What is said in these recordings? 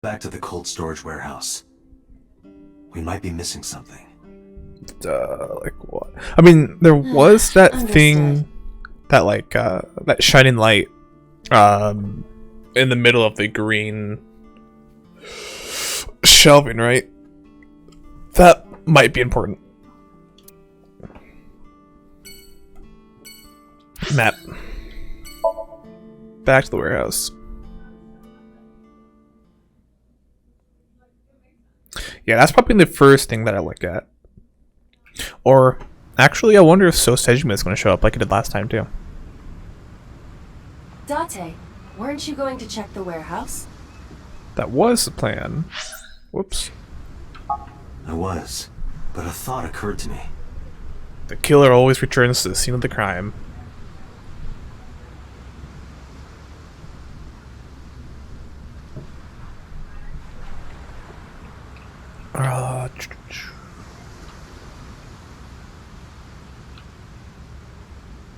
Back to the cold storage warehouse. We might be missing something. Like what? I mean, there was that thing that that shining light in the middle of the green shelving, right? That might be important. Map. Back to the warehouse. Yeah, that's probably the first thing that I look at. Or, actually, I wonder if So Sejima is going to show up like it did last time, too. Date, weren't you going to check the warehouse? That was the plan. Whoops. I was, but a thought occurred to me. The killer always returns to the scene of the crime.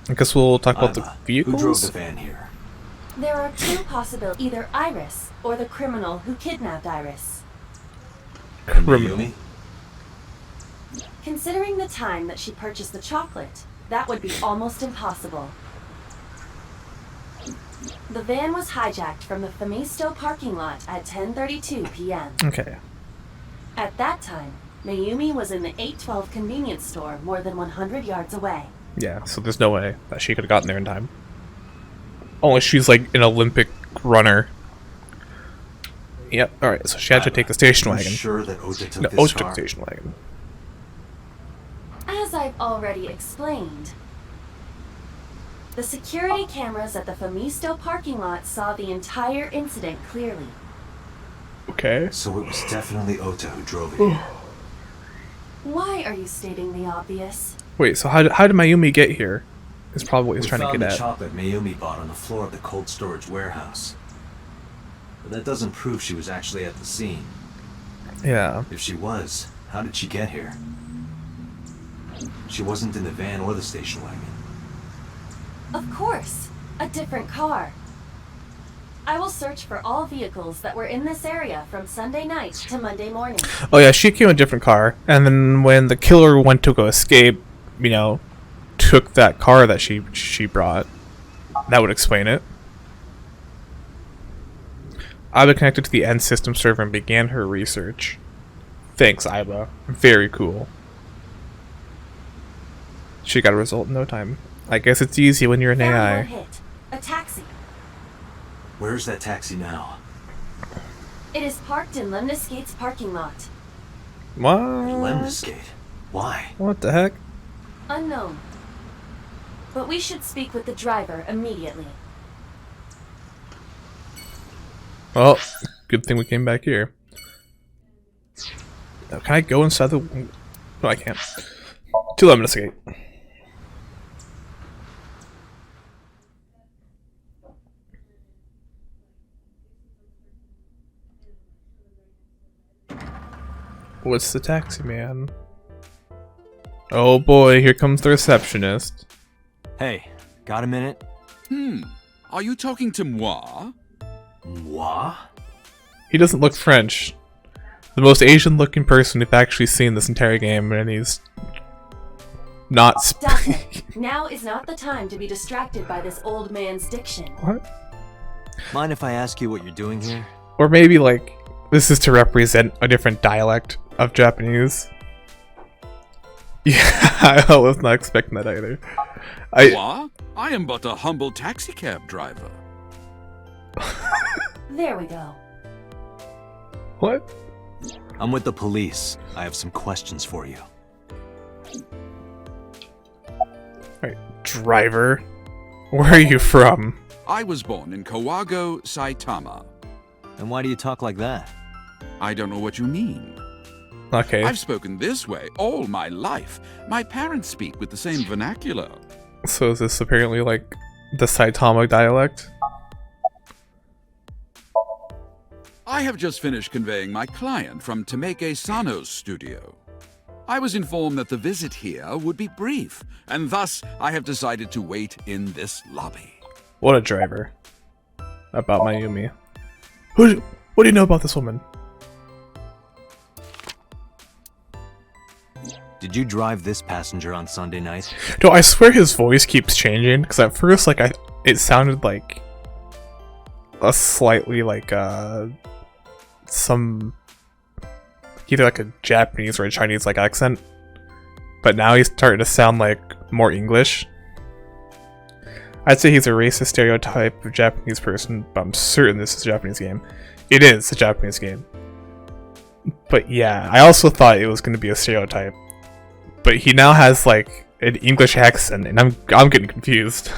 I guess we'll talk about the vehicles. Who drove the van here? There are two possibilities. Either Iris, or the criminal who kidnapped Iris. Mayumi? Considering the time that she purchased the chocolate, that would be almost impossible. The van was hijacked from the Famisto parking lot at 10:32 p.m. Okay. At that time, Mayumi was in the 812 convenience store more than 100 yards away. Yeah, so there's no way that she could have gotten there in time. Unless she's like an Olympic runner. Yep, alright, so she had to take the station wagon. Sure that Ota took No, this Ota took car? the station wagon. As I've already explained, the security cameras at the Famisto parking lot saw the entire incident clearly. Okay. So it was definitely Ota who drove it here. Why are you stating the obvious? Wait, so how did Mayumi get here? Is probably what he's trying to found get the at. chocolate Mayumi bought on the floor of the cold storage warehouse. But that doesn't prove she was actually at the scene. Yeah. If she was, how did she get here? She wasn't in the van or the station wagon. Of course, a different car. I will search for all vehicles that were in this area from Sunday night to Monday morning. Oh yeah, she came in a different car, and then when the killer went to go escape, you know, took that car that she brought. That would explain it. Iba connected to the end system server and began her research. Thanks, Iba. Very cool. She got a result in no time. I guess it's easy when you're an Found AI. one hit. A taxi. Where's that taxi now? It is parked in Lemniscate's parking lot. What? Lemniscate. Why? What the heck? Unknown. But we should speak with the driver immediately. Well, good thing we came back here. Now, can I go inside the... No, I can't. To Lemniscate. What's the taxi man? Oh boy, here comes the receptionist. Hey, got a minute? Are you talking to moi? Moi? He doesn't look French. The most Asian looking person we've actually seen this entire game, and he's not Date, now is not the time to be distracted by this old man's diction. What? Mind if I ask you what you're doing here? Or maybe like this is to represent a different dialect of Japanese. Yeah, I was not expecting that either. Moi? I am but a humble taxicab driver. There we go. What? I'm with the police. I have some questions for you. Alright, driver. Where are you from? I was born in Kawago, Saitama. And why do you talk like that? I don't know what you mean. Okay, I've spoken this way all my life. My parents speak with the same vernacular. so is this apparently like the Saitama dialect? I have just finished conveying my client from Tameke Sano's studio. I was informed that the visit here would be brief, and thus I have decided to wait in this lobby. What a driver. About Mayumi. Who? What do you know about this woman? Did you drive this passenger on Sunday night? No, I swear his voice keeps changing, because at first, like, it sounded like a slightly, like, some, either like a Japanese or a Chinese, like, accent. But now he's starting to sound like more English. I'd say he's a racist stereotype of Japanese person, but I'm certain this is a Japanese game. It is a Japanese game. But yeah, I also thought it was going to be a stereotype. But he now has like an English accent, and I'm getting confused.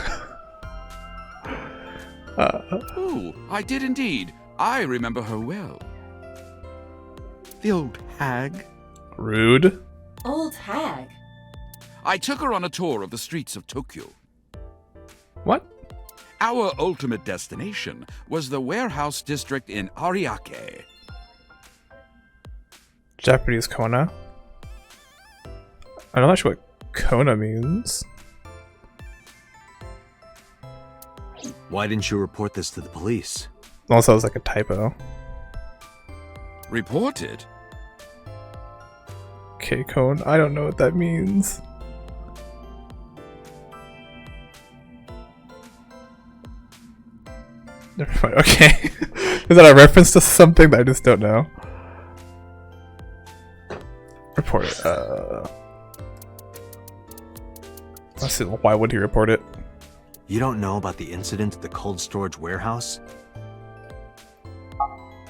Oh, I did indeed. I remember her well. The old hag. Rude. Old hag. I took her on a tour of the streets of Tokyo. What? Our ultimate destination was the warehouse district in Ariake. Japanese Kona? I'm not sure what Kona means. Why didn't you report this to the police? Also, it was like a typo. Reported? K-Cone? I don't know what that means. Never mind. Okay. Is that a reference to something that I just don't know? Report it. Let's see, why would he report it? You don't know about the incident at the cold storage warehouse?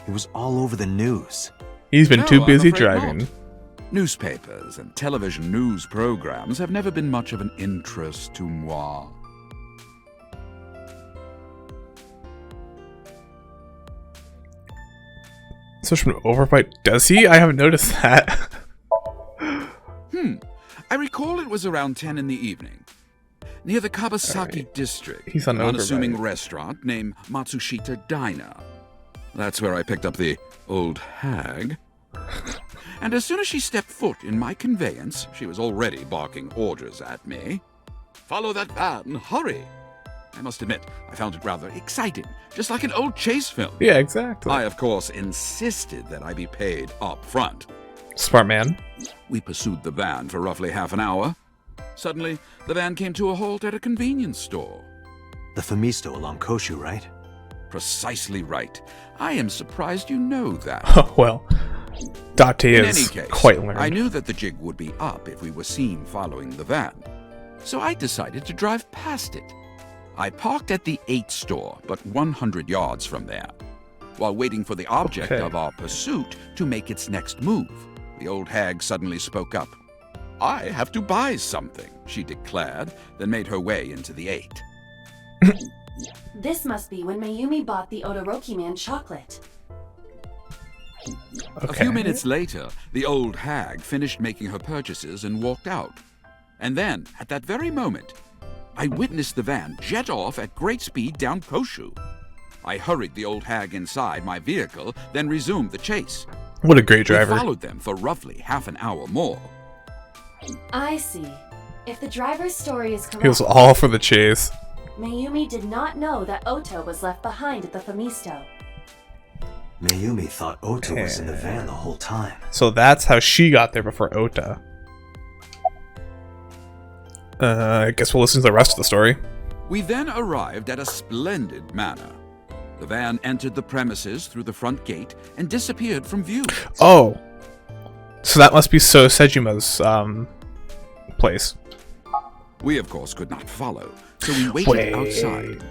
It was all over the news. He's been No, too I'm busy afraid driving. not. Newspapers and television news programs have never been much of an interest to moi. Such an overbite. Does he? I haven't noticed that. I recall it was around 10 in the evening. Near the Kabasaki Alright. district, He's on an unassuming overbite. restaurant named Matsushita Diner. That's where I picked up the old hag. And as soon as she stepped foot in my conveyance, she was already barking orders at me. Follow that van, hurry! I must admit, I found it rather exciting, just like an old chase film. Yeah, exactly. I, of course, insisted that I be paid up front. Smart man. We pursued the van for roughly half an hour. Suddenly, the van came to a halt at a convenience store. The Famisto along Koshu, right? Precisely right. I am surprised you know that. Oh, well. Date In any is case, quite learned. I knew that the jig would be up if we were seen following the van. So I decided to drive past it. I parked at the 8 store, but 100 yards from there. While waiting for the object Okay. of our pursuit to make its next move, the old hag suddenly spoke up. I have to buy something, she declared, then made her way into the 8. This must be when Mayumi bought the Odoroki Man chocolate. A few minutes later, the old hag finished making her purchases and walked out. And then, at that very moment, I witnessed the van jet off at great speed down Koshu. I hurried the old hag inside my vehicle, then resumed the chase. What a great We driver. followed them for roughly half an hour more. I see. If the driver's story is correct, He was all for the chase. Mayumi did not know that Oto was left behind at the Famisto. Mayumi thought Ota was in the van the whole time. So that's how she got there before Ota. I guess we'll listen to the rest of the story. We then arrived at a splendid manor. The van entered the premises through the front gate and disappeared from view. Oh. So that must be So Sejuma's, place. We, of course, could not follow, so we waited outside.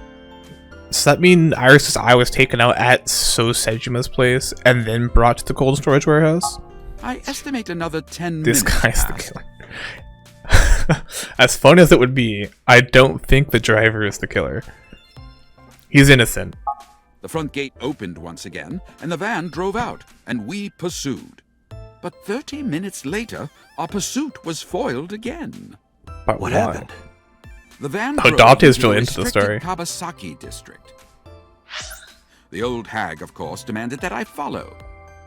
Does that mean Iris's eye was taken out at So Sejuma's place and then brought to the cold storage warehouse? I estimate another 10 This minutes guy's the passed. killer. As fun as it would be, I don't think the driver is the killer. He's innocent. The front gate opened once again, and the van drove out, and we pursued. But 30 minutes later, our pursuit was foiled again. But What why? happened? The van Oh, drove Dante is into really the into the restricted story. Kabasaki district. The old hag, of course, demanded that I follow.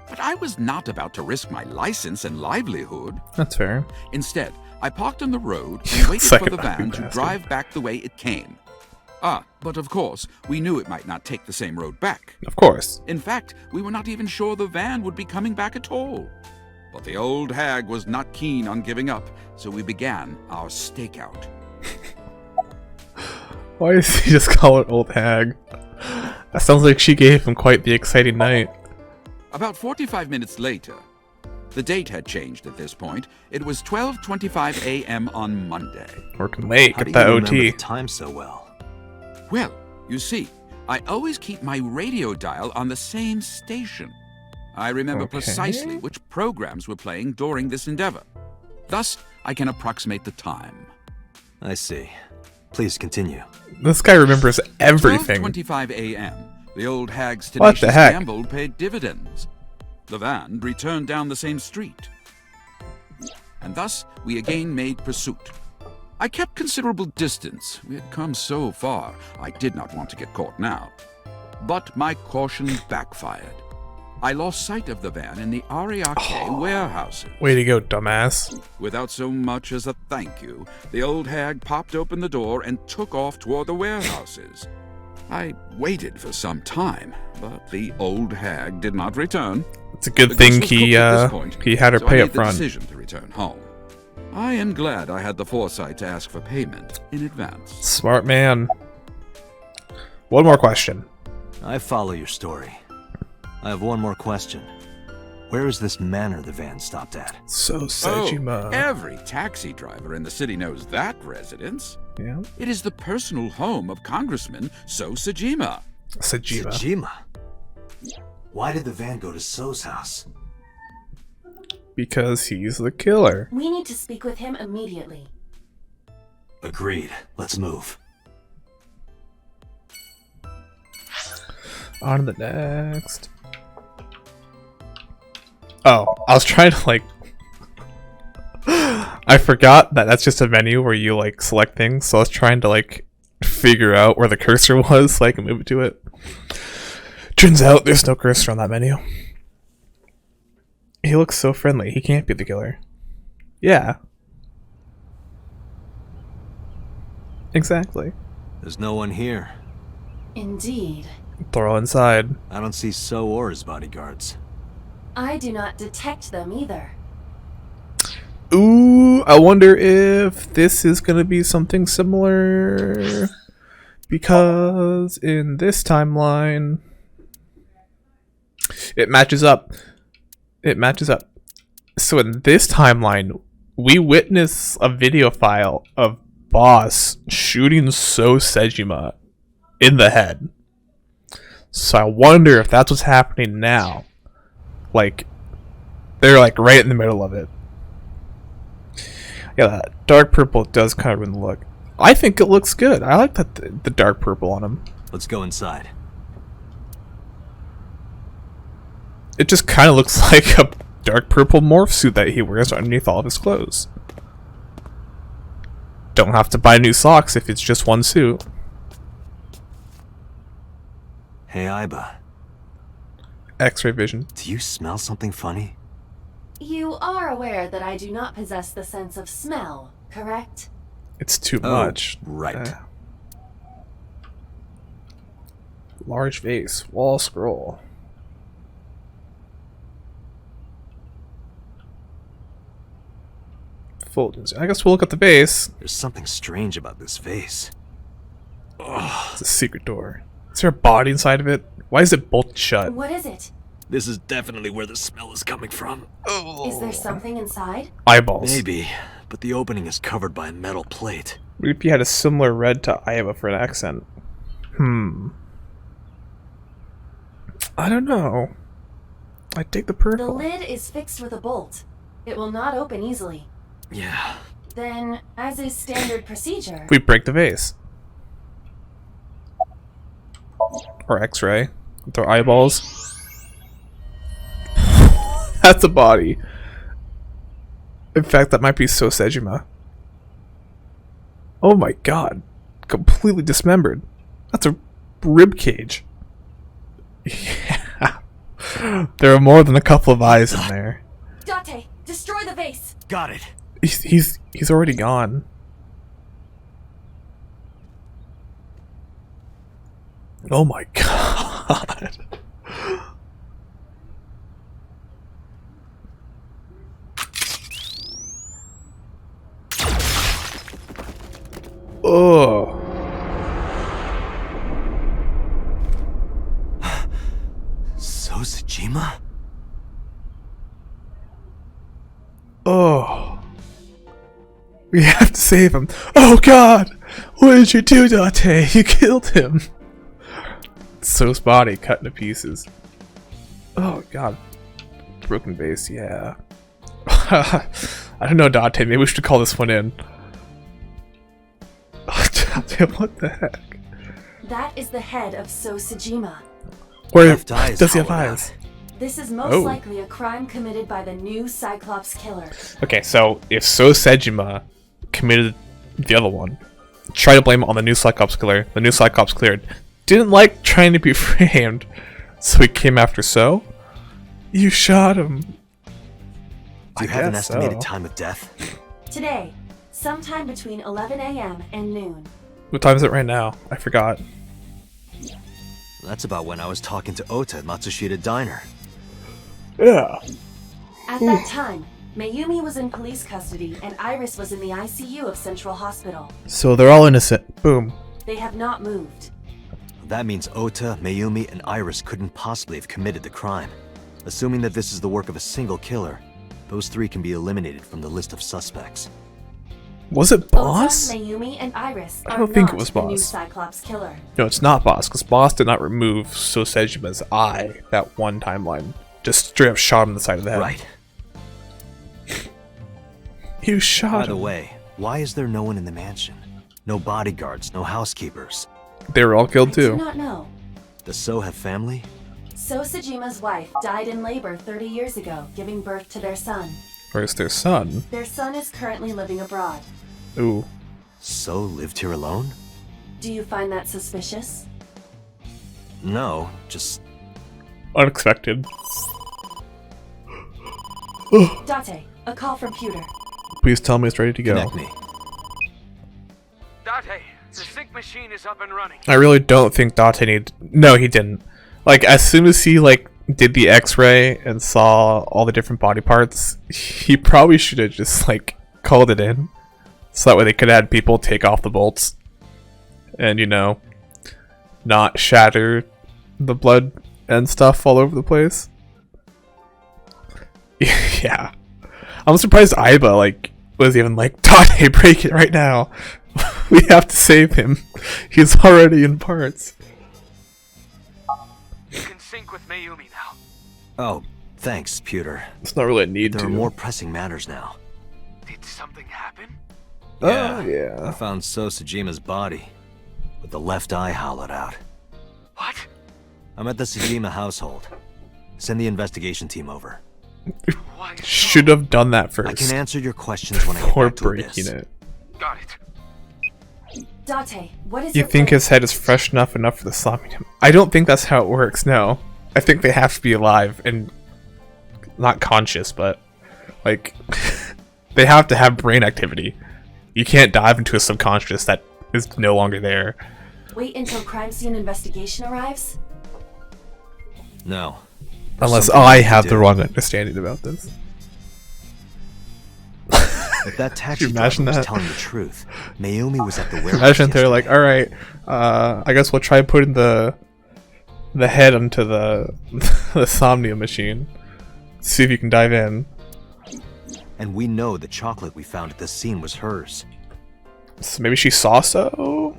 But I was not about to risk my license and livelihood. That's fair. Instead, I parked on the road and waited Like for a the van laughing to bastard. drive back the way it came. But of course, we knew it might not take the same road back. Of course. In fact, we were not even sure the van would be coming back at all. But the old hag was not keen on giving up, so we began our stakeout. Why does he just call it old hag? That sounds like she gave him quite the exciting night. About 45 minutes later, the date had changed at this point. It was 12:25 a.m. on Monday. Working late, How get do that you remember OT. the time so well? Well, you see, I always keep my radio dial on the same station. I remember Okay. precisely which programs were playing during this endeavor. Thus, I can approximate the time. I see. Please continue. This guy remembers everything. 12:25 a.m. The old hag's What the tenacious heck? gamble paid dividends. The van returned down the same street. And thus, we again made pursuit. I kept considerable distance. We had come so far, I did not want to get caught now. But my caution backfired. I lost sight of the van in the Ariake warehouses. Way to go, dumbass. Without so much as a thank you, the old hag popped open the door and took off toward the warehouses. I waited for some time, but the old hag did not return. It's a good The thing goose was cooked at this point, he had her so I pay made up the front. decision to return home. I am glad I had the foresight to ask for payment in advance. Smart man. One more question. I follow your story. I have one more question. Where is this manor the van stopped at? So Sejima. Every taxi driver in the city knows that residence. Yeah. It is the personal home of Congressman So Sejima. Sejima. Tsujima. Why did the van go to So's house? Because he's the killer. We need to speak with him immediately. Agreed. Let's move. On to the next. Oh, I was trying to like... I forgot that that's just a menu where you like select things, so I was trying to like figure out where the cursor was so I can move it to it. Turns out there's no cursor on that menu. He looks so friendly. He can't be the killer. Yeah. Exactly. There's no one here. Indeed. Throw inside. I don't see So or his bodyguards. I do not detect them either. Ooh, I wonder if this is gonna be something similar. Because in this timeline, it matches up. It matches up. So in this timeline, we witness a video file of Boss shooting So Sejima in the head. So I wonder if that's what's happening now. Like, they're like right in the middle of it. Yeah, that dark purple does kind of ruin the look. I think it looks good. I like that the dark purple on him. Let's go inside. It just kind of looks like a dark purple morph suit that he wears underneath all of his clothes. Don't have to buy new socks if it's just one suit. Hey, Aiba. X-ray vision. Do you smell something funny? You are aware that I do not possess the sense of smell, correct? It's too Oh, much. right. Large vase. Wall scroll. Fold. I guess we'll look at the base. There's something strange about this vase. It's a secret door. Is there a body inside of it? Why is it bolted shut? What is it? This is definitely where the smell is coming from. Is there something inside? Eyeballs. Maybe, but the opening is covered by a metal plate. What if you had a similar red to Iowa for an accent? I don't know. I take the The purple. lid is fixed with a bolt. It will not open easily. Yeah. Then, as is standard procedure, We break the vase. Or X-ray. With our eyeballs. That's a body. In fact, that might be So Sejima. Oh my god. Completely dismembered. That's a rib cage. Yeah. There are more than a couple of eyes in there. Date, destroy the vase! Got it. He's already gone. Oh my god. Oh. Sojima? Oh. We have to save him. Oh god! What did you do, Date? You killed him. So's body cut into pieces. Oh god. Broken base, yeah. I don't know, Date. Maybe we should call this one in. Date, what the heck? That is the head of Sojima. Where Left eye is does he have hollowed eyes? This is most Oh. likely a crime committed by the new Cyclops killer. Okay, so if Sojima committed the other one, try to blame it on the new Cyclops killer. The new Cyclops killer didn't like trying to be framed, so he came after So. You shot him. Do you I have an guess estimated so. time of death? Today, sometime between 11 a.m. and noon. What time is it right now? I forgot. That's about when I was talking to Ota at Matsushita Diner. Yeah. At that time, Mayumi was in police custody and Iris was in the ICU of Central Hospital. So they're all innocent. Boom. They have not moved. That means Ota, Mayumi, and Iris couldn't possibly have committed the crime. Assuming that this is the work of a single killer, those three can be eliminated from the list of suspects. Was it Boss? Ota, Mayumi, and Iris I are don't think it not was the new Boss. Cyclops killer. No, it's not Boss, because Boss did not remove Sosejima's eye that one timeline. Just straight up shot him in the side of the head. Right. You shot By him. the way, why is there no one in the mansion? No bodyguards, no housekeepers. They were all killed I do too. not know. Does So have family? Sojima's wife died in labor 30 years ago, giving birth to their son. Where's their son? Their son is currently living abroad. Ooh. So lived here alone? Do you find that suspicious? No, just Unexpected. Date, a call from Pewter. Please tell me it's ready to go. connect me. Date, the sync machine is up and running. I really don't think Date need. No, he didn't. Like, as soon as he, like, did the x-ray and saw all the different body parts, he probably should have just, like, called it in. So that way they could have had people take off the bolts. And, you know, not shatter the blood and stuff all over the place. Yeah. I'm surprised Aiba, like, was even like, Date, break it right now. We have to save him. He's already in parts. You can sync with Mayumi now. Oh, thanks, Pewter. It's not really a need There to. are more pressing matters now. Did something happen? Oh, I yeah. found Sojima's body, with the left eye hollowed out. What? I'm at the Sojima household. Send the investigation team over. Why? Should have done that first. I can answer your questions when I get Before back to breaking Abyss. it. Got it. Date, what is You your think plan? his head is fresh enough for the Somnium? I don't think that's how it works, no. I think they have to be alive and not conscious, but like they have to have brain activity. You can't dive into a subconscious that is no longer there. Wait until crime scene investigation arrives? No. Unless Something I we can have do. the wrong understanding about this. If that taxi you imagine driver was that? telling the truth, Mayumi was at the warehouse Imagine they're like, yesterday. alright, I guess we'll try putting the head onto the the Somnium machine. See if you can dive in. And we know the chocolate we found at the scene was hers. So maybe she saw so?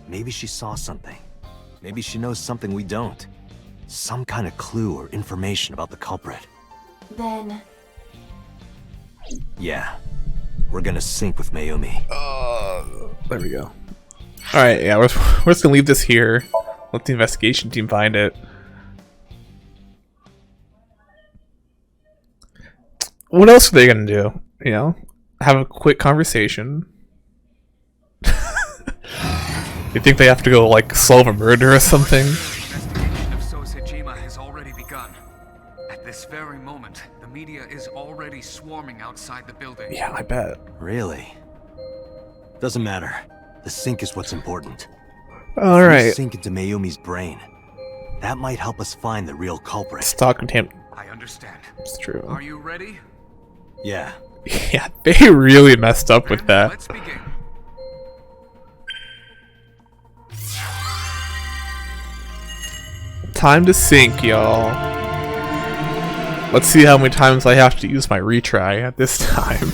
Maybe she saw something. Maybe she knows something we don't. Some kind of clue or information about the culprit. Then, Yeah. We're gonna sync with Mayumi. There we go. Alright, yeah, we're just gonna leave this here. Let the investigation team find it. What else are they gonna do? You know? Have a quick conversation. You think they have to go, like, solve a murder or something? Investigation of Sojima has already begun. At this very moment, the media is already swarming outside the building. Yeah, I bet. Really? Doesn't matter. The sync is what's important. All If we right. sink into Mayumi's brain, that might help us find the real culprit. Stock containment. I understand. It's true. Are you ready? Yeah. Yeah, they really messed up with Then that. let's begin. Time to sink, y'all. Let's see how many times I have to use my retry at this time.